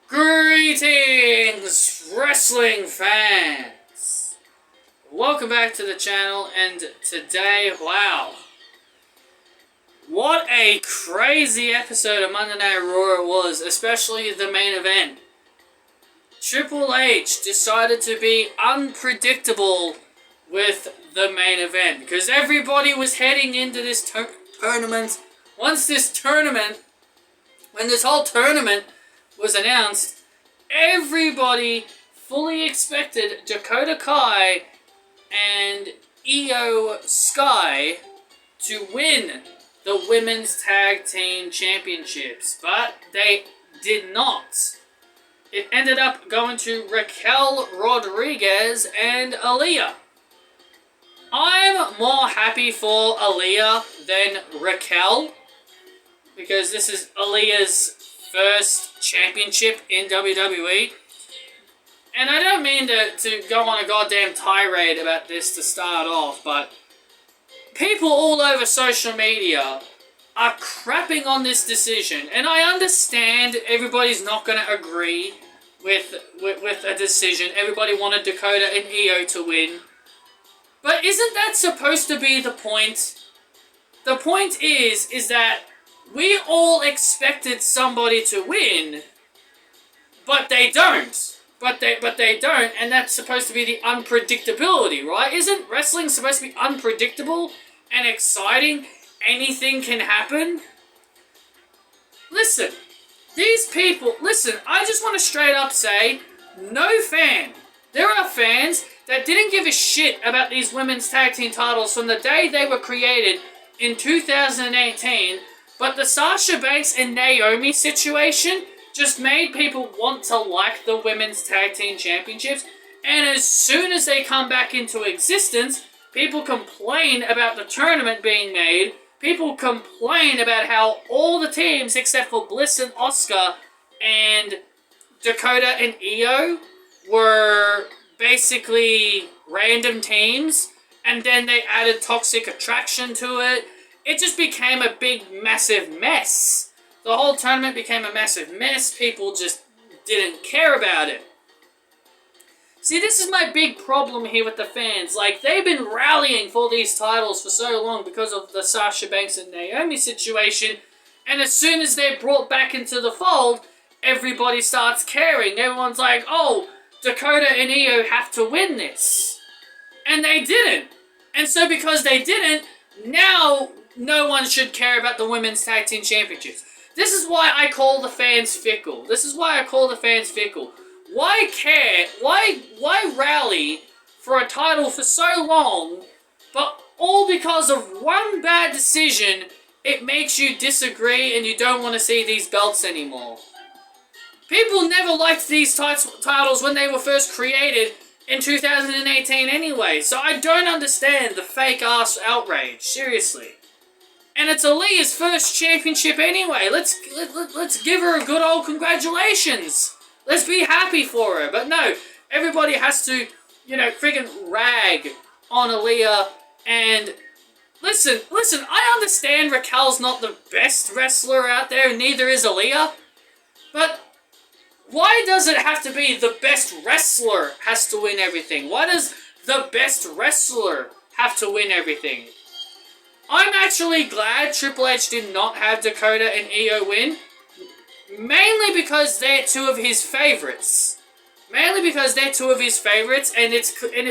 Greetings, wrestling fans! Welcome back to the channel, and today, wow, what a crazy episode of Monday Night Raw it was, especially the main event. Triple H decided to be unpredictable with the main event, because everybody was heading into this tournament. When this whole tournament was announced, everybody fully expected Dakota Kai and Io Sky to win the Women's Tag Team Championships, but they did not. It ended up going to Raquel Rodriguez and Aliyah. I'm more happy for Aliyah than Raquel, because this is Aliyah's first championship in WWE. And I don't mean to go on a goddamn tirade about this to start off, but people all over social media are crapping on this decision. And I understand everybody's not going to agree with a decision. Everybody wanted Dakota and Io to win. But isn't that supposed to be the point? The point is that we all expected somebody to win, but they don't. But they don't, and that's supposed to be the unpredictability, right? Isn't wrestling supposed to be unpredictable and exciting? Anything can happen? Listen, these people, I just want to straight up say, no fan. There are fans that didn't give a shit about these women's tag team titles from the day they were created in 2018, but the Sasha Banks and Naomi situation just made people want to like the Women's Tag Team Championships, and as soon as they come back into existence, people complain about the tournament being made, people complain about how all the teams except for Bliss and Asuka and Dakota and Io were basically random teams, and then they added Toxic Attraction to it. It just became a big, massive mess. The whole tournament became a massive mess. People just didn't care about it. See, this is my big problem here with the fans. Like, they've been rallying for these titles for so long because of the Sasha Banks and Naomi situation, and as soon as they're brought back into the fold, everybody starts caring. Everyone's like, oh, Dakota and Io have to win this. And they didn't. And so because they didn't, now no one should care about the Women's Tag Team Championships. This is why I call the fans fickle. Why care? Why rally for a title for so long, but all because of one bad decision, it makes you disagree and you don't want to see these belts anymore? People never liked these titles when they were first created in 2018 anyway, so I don't understand the fake-ass outrage, seriously. And it's Aliyah's first championship anyway. Let's give her a good old congratulations. Let's be happy for her. But no, everybody has to, friggin' rag on Aliyah. And listen, I understand Raquel's not the best wrestler out there, and neither is Aliyah. But why does it have to be the best wrestler has to win everything? Why does the best wrestler have to win everything? I'm actually glad Triple H did not have Dakota and Io win. Mainly because they're two of his favorites. And it'd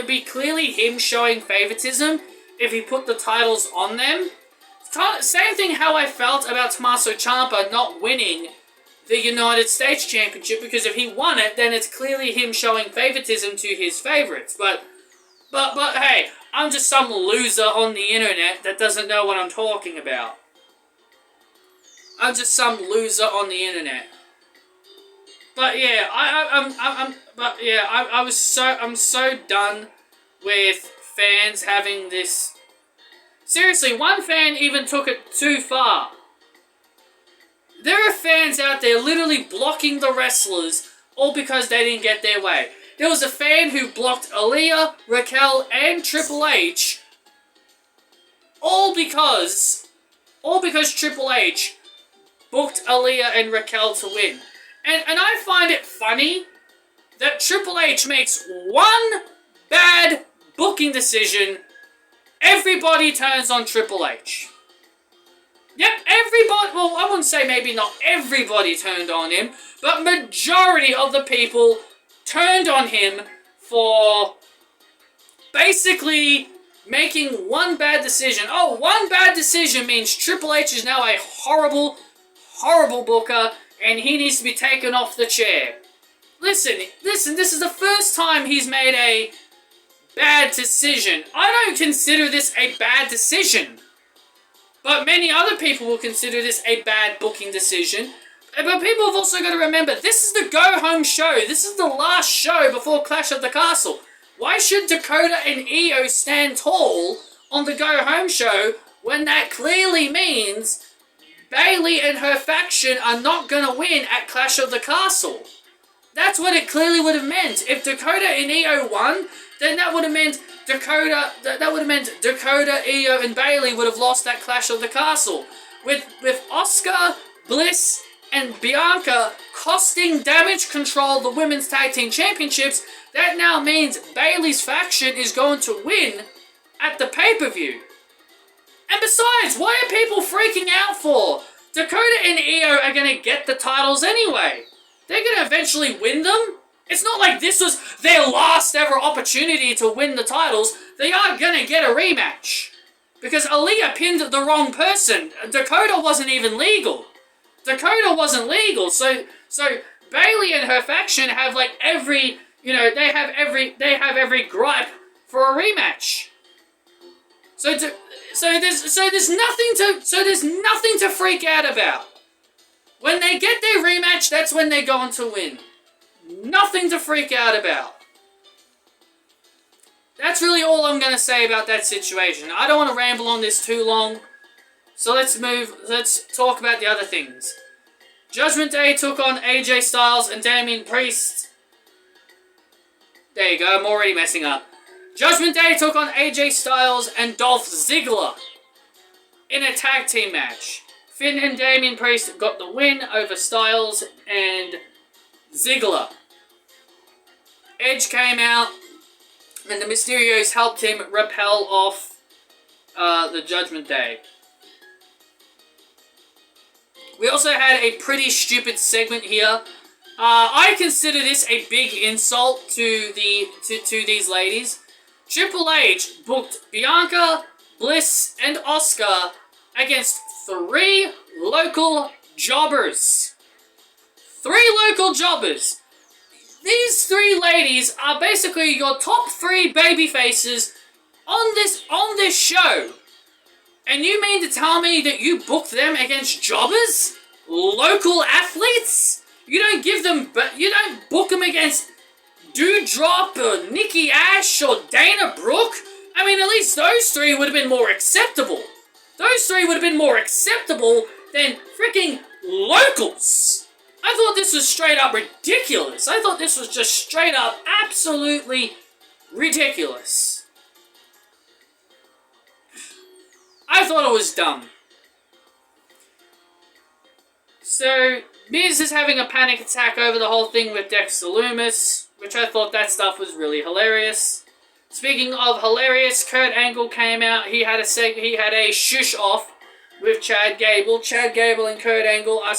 be clearly him showing favoritism if he put the titles on them. Same thing how I felt about Tommaso Ciampa not winning the United States Championship, because if he won it, then it's clearly him showing favoritism to his favorites. But hey, I'm just some loser on the internet that doesn't know what I'm talking about. I'm just some loser on the internet. But yeah, I'm so done with fans having this. Seriously, one fan even took it too far. There are fans out there literally blocking the wrestlers all because they didn't get their way. There was a fan who blocked Aliyah, Raquel, and Triple H all because Triple H booked Aliyah and Raquel to win. And I find it funny that Triple H makes one bad booking decision, everybody turns on Triple H. Yep, everybody, well, I wouldn't say maybe not everybody turned on him, but majority of the people turned on him for basically making one bad decision. Oh, one bad decision means Triple H is now a horrible, horrible booker, and he needs to be taken off the chair. Listen, this is the first time he's made a bad decision. I don't consider this a bad decision. But many other people will consider this a bad booking decision. But people have also got to remember, this is the go-home show. This is the last show before Clash of the Castle. Why should Dakota and Io stand tall on the go-home show when that clearly means Bayley and her faction are not going to win at Clash of the Castle? That's what it clearly would have meant. If Dakota and Io won, then that would have meant Dakota, Io, and Bayley would have lost that Clash of the Castle. With Asuka, Bliss, and Bianca costing Damage Control the Women's Tag Team Championships, that now means Bayley's faction is going to win at the pay-per-view. And besides, what are people freaking out for? Dakota and Io are going to get the titles anyway. They're going to eventually win them. It's not like this was their last ever opportunity to win the titles. They are going to get a rematch. Because Aliyah pinned the wrong person. Dakota wasn't even legal. Dakota wasn't legal. So Bayley and her faction have like every, they have every gripe for a rematch. So there's nothing to freak out about. When they get their rematch, that's when they're going to win. Nothing to freak out about. That's really all I'm going to say about that situation. I don't want to ramble on this too long. So let's talk about the other things. Judgment Day took on AJ Styles and Damian Priest. There you go, I'm already messing up. Judgment Day took on AJ Styles and Dolph Ziggler in a tag team match. Finn and Damian Priest got the win over Styles and Ziggler. Edge came out, and the Mysterios helped him rappel off the Judgment Day. We also had a pretty stupid segment here. I consider this a big insult to these ladies. Triple H booked Bianca, Bliss, and Asuka against 3 local jobbers. 3 local jobbers. These 3 ladies are basically your top 3 baby faces on this show. And you mean to tell me that you booked them against jobbers? Local athletes? You don't book them against Doudrop or Nikki Ash or Dana Brooke? I mean, at least those 3 would have been more acceptable. Those 3 would have been more acceptable than freaking locals. I thought this was straight up ridiculous. I thought this was just straight up absolutely ridiculous. I thought it was dumb. So, Miz is having a panic attack over the whole thing with Dexter Lumis, which I thought that stuff was really hilarious. Speaking of hilarious, Kurt Angle came out. He had a shush off with Chad Gable. Chad Gable and Kurt Angle are...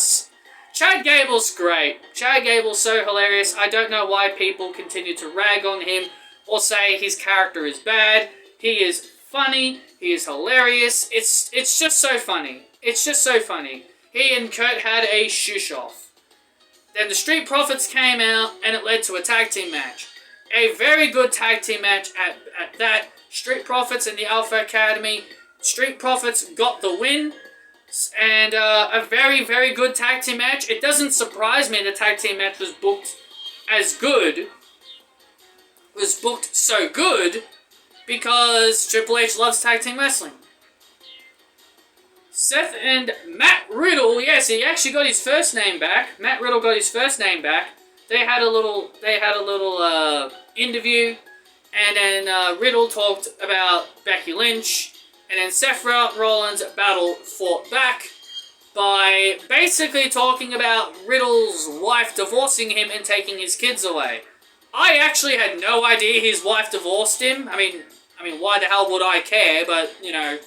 Chad Gable's great. Chad Gable's so hilarious. I don't know why people continue to rag on him or say his character is bad. He is funny. He is hilarious. It's just so funny. It's just so funny. He and Kurt had a shush off. Then the Street Profits came out and it led to a tag team match. A very good tag team match at that. Street Profits and the Alpha Academy. Street Profits got the win. And a very, very good tag team match. It doesn't surprise me the tag team match was booked as good. Was booked so good because Triple H loves tag team wrestling. Seth and Matt Riddle, yes, he actually got his first name back. Matt Riddle got his first name back. They had a little interview, and then Riddle talked about Becky Lynch, and then Seth Rollins fought back, by basically talking about Riddle's wife divorcing him and taking his kids away. I actually had no idea his wife divorced him. I mean, why the hell would I care? But, you know,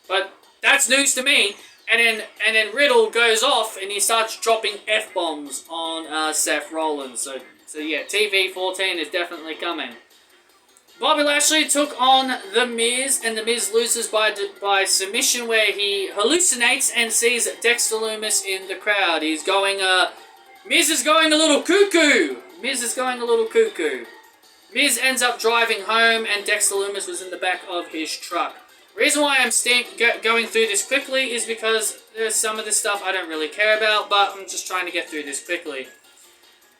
but that's news to me. And then Riddle goes off and he starts dropping F-bombs on Seth Rollins. So yeah, TV 14 is definitely coming. Bobby Lashley took on The Miz, and The Miz loses by submission, where he hallucinates and sees Dexter Lumis in the crowd. He's going, Miz is going a little cuckoo! Miz is going a little cuckoo. Miz ends up driving home, and Dexter Lumis was in the back of his truck. The reason why I'm going through this quickly is because there's some of this stuff I don't really care about, but I'm just trying to get through this quickly.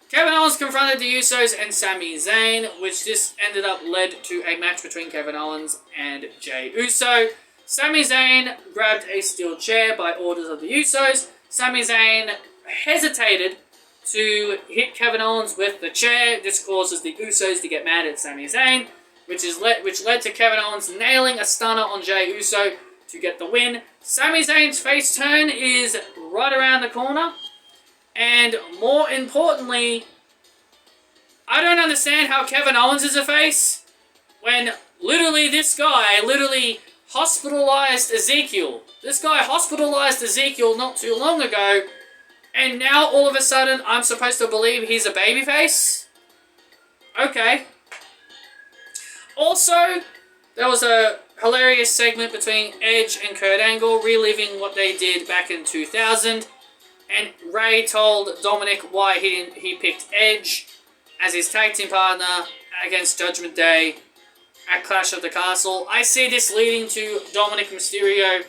Kevin Owens confronted the Usos and Sami Zayn, which this ended up led to a match between Kevin Owens and Jey Uso. Sami Zayn grabbed a steel chair by orders of the Usos. Sami Zayn hesitated to hit Kevin Owens with the chair. This causes the Usos to get mad at Sami Zayn, which led to Kevin Owens nailing a stunner on Jey Uso to get the win. Sami Zayn's face turn is right around the corner. And more importantly, I don't understand how Kevin Owens is a face when literally this guy hospitalized Ezekiel. This guy hospitalized Ezekiel not too long ago, and now all of a sudden I'm supposed to believe he's a babyface? Okay. Also, there was a hilarious segment between Edge and Kurt Angle reliving what they did back in 2000. And Ray told Dominic why he picked Edge as his tag team partner against Judgment Day at Clash of the Castle. I see this leading to Dominic Mysterio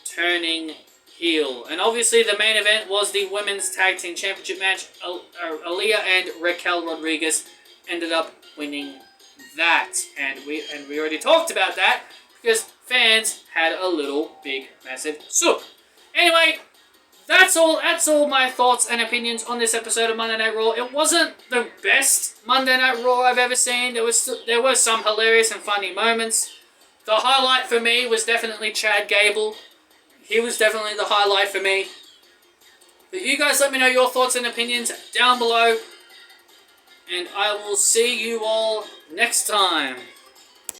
turning heel. And obviously the main event was the Women's Tag Team Championship match. Aliyah and Raquel Rodriguez ended up winning that. And we already talked about that because fans had a little big massive sook. Anyway, That's all my thoughts and opinions on this episode of Monday Night Raw. It wasn't the best Monday Night Raw I've ever seen. There were some hilarious and funny moments. The highlight for me was definitely Chad Gable. He was definitely the highlight for me. But you guys let me know your thoughts and opinions down below. And I will see you all next time.